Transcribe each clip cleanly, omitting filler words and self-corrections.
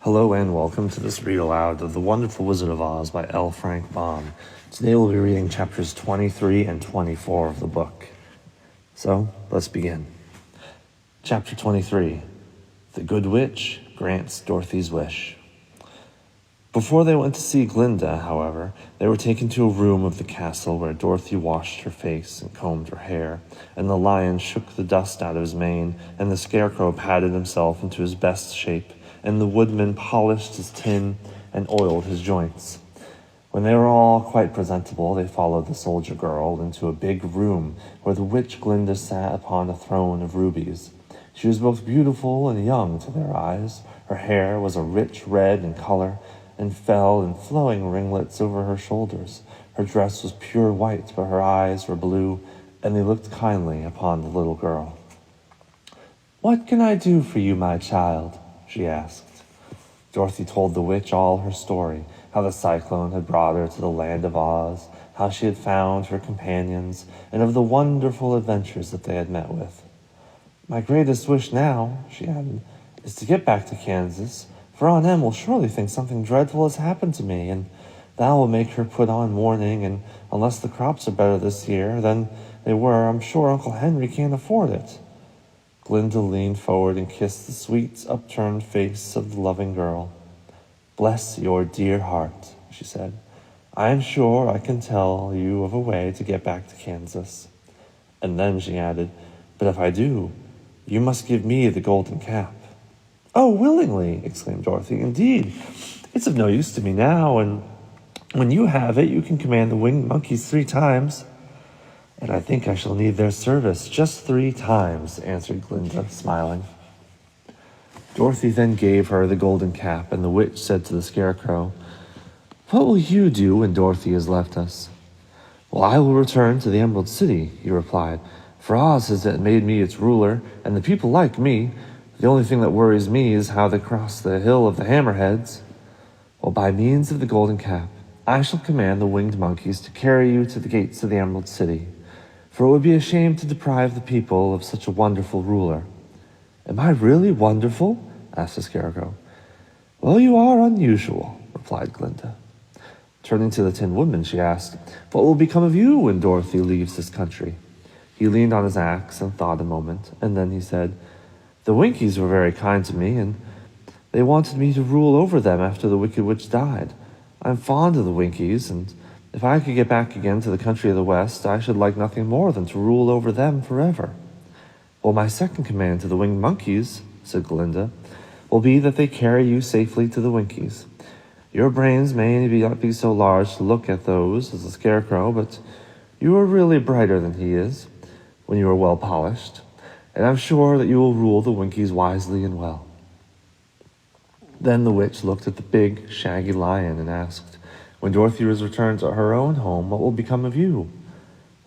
Hello and welcome to this read aloud of The Wonderful Wizard of Oz by L. Frank Baum. Today we'll be reading chapters 23 and 24 of the book. So, let's begin. Chapter 23, The Good Witch Grants Dorothy's Wish. Before they went to see Glinda, however, they were taken to a room of the castle where Dorothy washed her face and combed her hair, and the lion shook the dust out of his mane, and the scarecrow patted himself into his best shape, and the woodman polished his tin and oiled his joints. When they were all quite presentable, they followed the soldier girl into a big room where the witch Glinda sat upon a throne of rubies. She was both beautiful and young to their eyes. Her hair was a rich red in color and fell in flowing ringlets over her shoulders. Her dress was pure white, but her eyes were blue, and they looked kindly upon the little girl. "What can I do for you, my child?" she asked. Dorothy told the witch all her story, how the cyclone had brought her to the land of Oz, how she had found her companions, and of the wonderful adventures that they had met with. "My greatest wish now," she added, "is to get back to Kansas, for Aunt Em will surely think something dreadful has happened to me, and that will make her put on mourning, and unless the crops are better this year than they were, I'm sure Uncle Henry can't afford it." Glinda leaned forward and kissed the sweet, upturned face of the loving girl. "Bless your dear heart," she said. "I am sure I can tell you of a way to get back to Kansas." And then she added, "But if I do, you must give me the golden cap." "Oh, willingly!" exclaimed Dorothy. "Indeed, it's of no use to me now, and when you have it, you can command the winged monkeys 3 times. "And I think I shall need their service just 3 times, answered Glinda, smiling. Dorothy then gave her the golden cap, and the witch said to the scarecrow, "What will you do when Dorothy has left us?" "Well, I will return to the Emerald City," he replied, "for Oz has made me its ruler, and the people like me. The only thing that worries me is how they cross the hill of the Hammerheads. Well, by means of the golden cap, I shall command the winged monkeys to carry you to the gates of the Emerald City, for it would be a shame to deprive the people of such a wonderful ruler." "Am I really wonderful?" asked the scarecrow. "Well, you are unusual," replied Glinda. Turning to the Tin Woodman, she asked, "What will become of you when Dorothy leaves this country?" He leaned on his axe and thought a moment, and then he said, "The Winkies were very kind to me, and they wanted me to rule over them after the Wicked Witch died. I'm fond of the Winkies, and if I could get back again to the country of the West, I should like nothing more than to rule over them forever." "Well, my second command to the winged monkeys," said Glinda, "will be that they carry you safely to the Winkies. Your brains may not be so large to look at those as a scarecrow, but you are really brighter than he is when you are well polished, and I'm sure that you will rule the Winkies wisely and well." Then the witch looked at the big, shaggy lion and asked, "When Dorothy is returned to her own home, what will become of you?"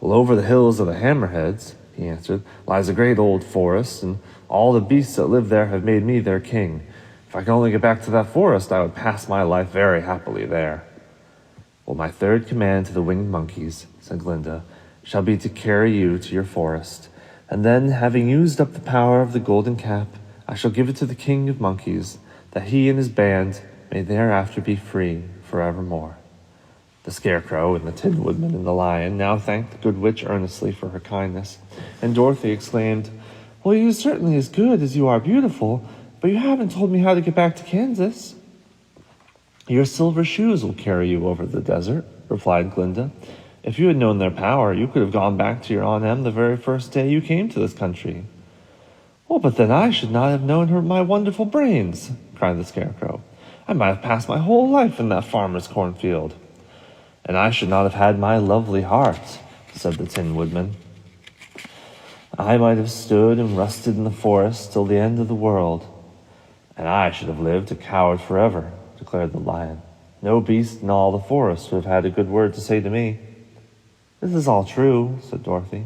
"Well, over the hills of the Hammerheads," he answered, "lies a great old forest, and all the beasts that live there have made me their king. If I could only get back to that forest, I would pass my life very happily there." "Well, my third command to the winged monkeys," said Glinda, "shall be to carry you to your forest, and then, having used up the power of the golden cap, I shall give it to the king of monkeys, that he and his band may thereafter be free forevermore." The scarecrow and the Tin Woodman and the lion now thanked the good witch earnestly for her kindness, and Dorothy exclaimed, "Well, you're certainly as good as you are beautiful, but you haven't told me how to get back to Kansas." "Your silver shoes will carry you over the desert," replied Glinda. "If you had known their power, you could have gone back to your Aunt Em the very first day you came to this country." "Well, but then I should not have known my wonderful brains," cried the scarecrow. "I might have passed my whole life in that farmer's cornfield." "And I should not have had my lovely heart," said the Tin Woodman. "I might have stood and rusted in the forest till the end of the world." "And I should have lived a coward forever," declared the lion. "No beast in all the forest would have had a good word to say to me." "This is all true," said Dorothy,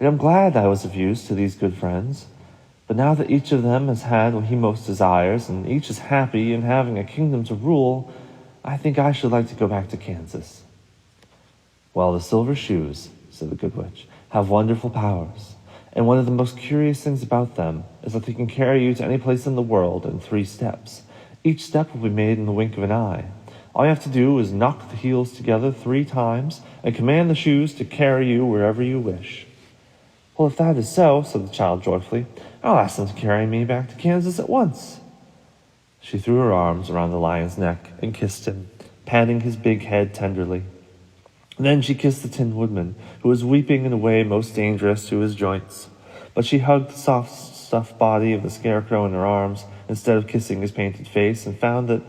"and I'm glad I was of use to these good friends. But now that each of them has had what he most desires, and each is happy in having a kingdom to rule, I think I should like to go back to Kansas." "Well, the silver shoes," said the good witch, "have wonderful powers, and one of the most curious things about them is that they can carry you to any place in the world in 3 steps. Each step will be made in the wink of an eye. All you have to do is knock the heels together 3 times and command the shoes to carry you wherever you wish." "Well, if that is so," said the child joyfully, "I'll ask them to carry me back to Kansas at once." She threw her arms around the lion's neck and kissed him, patting his big head tenderly. Then she kissed the Tin Woodman, who was weeping in a way most dangerous to his joints. But she hugged the soft stuffed body of the Scarecrow in her arms instead of kissing his painted face, and found that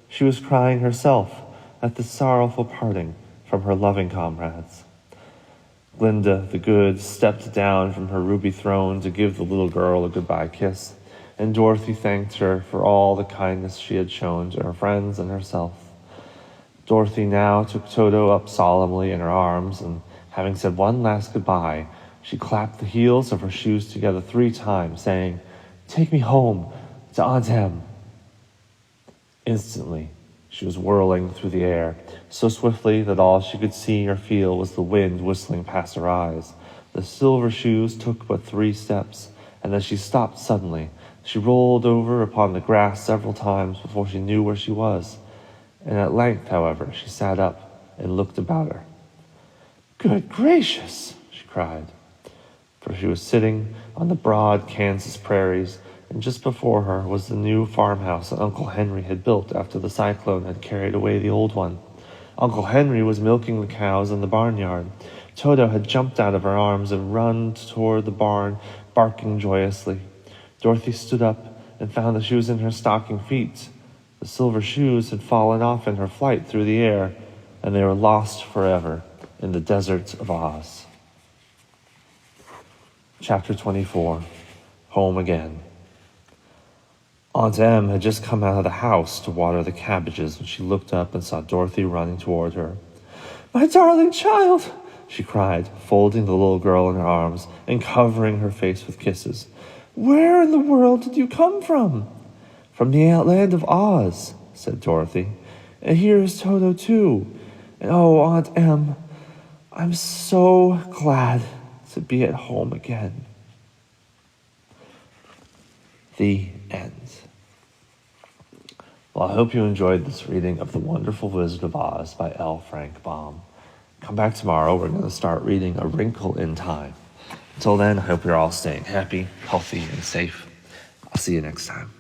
she was crying herself at the sorrowful parting from her loving comrades. Glinda the Good stepped down from her ruby throne to give the little girl a goodbye kiss, and Dorothy thanked her for all the kindness she had shown to her friends and herself. Dorothy now took Toto up solemnly in her arms, and having said one last goodbye, she clapped the heels of her shoes together 3 times, saying, "Take me home to Aunt Em." Instantly, she was whirling through the air, so swiftly that all she could see or feel was the wind whistling past her eyes. The silver shoes took but 3 steps, and then she stopped suddenly. She rolled over upon the grass several times before she knew where she was, and at length, however, she sat up and looked about her. "Good gracious!" she cried, for she was sitting on the broad Kansas prairies, and just before her was the new farmhouse that Uncle Henry had built after the cyclone had carried away the old one. Uncle Henry was milking the cows in the barnyard. Toto had jumped out of her arms and run toward the barn, barking joyously. Dorothy stood up and found that she was in her stocking feet. The silver shoes had fallen off in her flight through the air, and they were lost forever in the desert of Oz. Chapter 24. Home Again. Aunt Em had just come out of the house to water the cabbages when she looked up and saw Dorothy running toward her. "My darling child!" she cried, folding the little girl in her arms and covering her face with kisses. "Where in the world did you come from?" "From the land of Oz," said Dorothy. "And here is Toto, too. And oh, Aunt Em, I'm so glad to be at home again." The end. Well, I hope you enjoyed this reading of The Wonderful Wizard of Oz by L. Frank Baum. Come back tomorrow. We're going to start reading A Wrinkle in Time. Until then, I hope you're all staying happy, healthy, and safe. I'll see you next time.